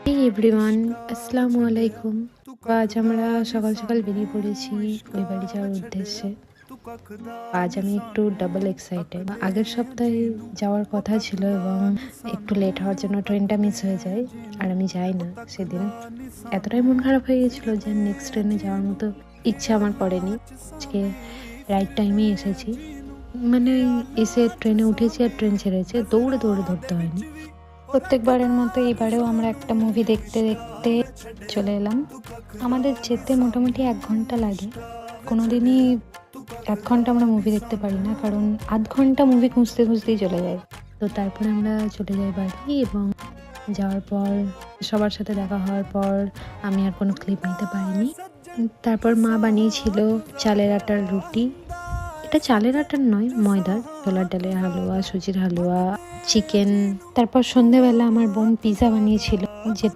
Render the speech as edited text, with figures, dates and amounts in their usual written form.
এই এভরিওয়ান, আসসালামু আলাইকুম। আজ আমরা সকাল সকাল বেরিয়ে পড়েছি ওই বাড়ি যাওয়ার উদ্দেশ্যে। আজ আমি একটু ডাবল এক্সাইটেড। আগের সপ্তাহে যাওয়ার কথা ছিল এবং একটু লেট হওয়ার জন্য ট্রেনটা মিস হয়ে যায়, আর আমি যাই না সেদিন। এতটাই মন খারাপ হয়ে গেছিলো যে নেক্সট ট্রেনে যাওয়ার মতো ইচ্ছা আমার করেনি। আজকে রাইট টাইমে এসেছি, মানে এসে ট্রেনে উঠেছি আর ট্রেন ছেড়েছে, দৌড়ে দৌড়ে ধরতে হয়নি। প্রত্যেকবারের মতো এবারেও আমরা একটা মুভি দেখতে দেখতে চলে এলাম। আমাদের যেতে মোটামুটি 1 ঘন্টা লাগে। কোনোদিনই 1 ঘন্টা আমরা মুভি দেখতে পারি না, কারণ আধ ঘন্টা মুভি খুঁজতে খুঁজতেই চলে যায়। তো তারপরে আমরা চলে যাই বাড়ি, এবং যাওয়ার পর সবার সাথে দেখা হওয়ার পর আমি আর কোনো ক্লিপ নিতে পারিনি। তারপর মা বানিয়েছিল চালের আটার রুটি। এটা চালের আটার নয়, ময়দার। ছোলার ডালের হালুয়া, সুজির হালুয়া, চিকেন। তারপর সন্ধেবেলা আমার বোন পিৎজা বানিয়েছিল, যেটা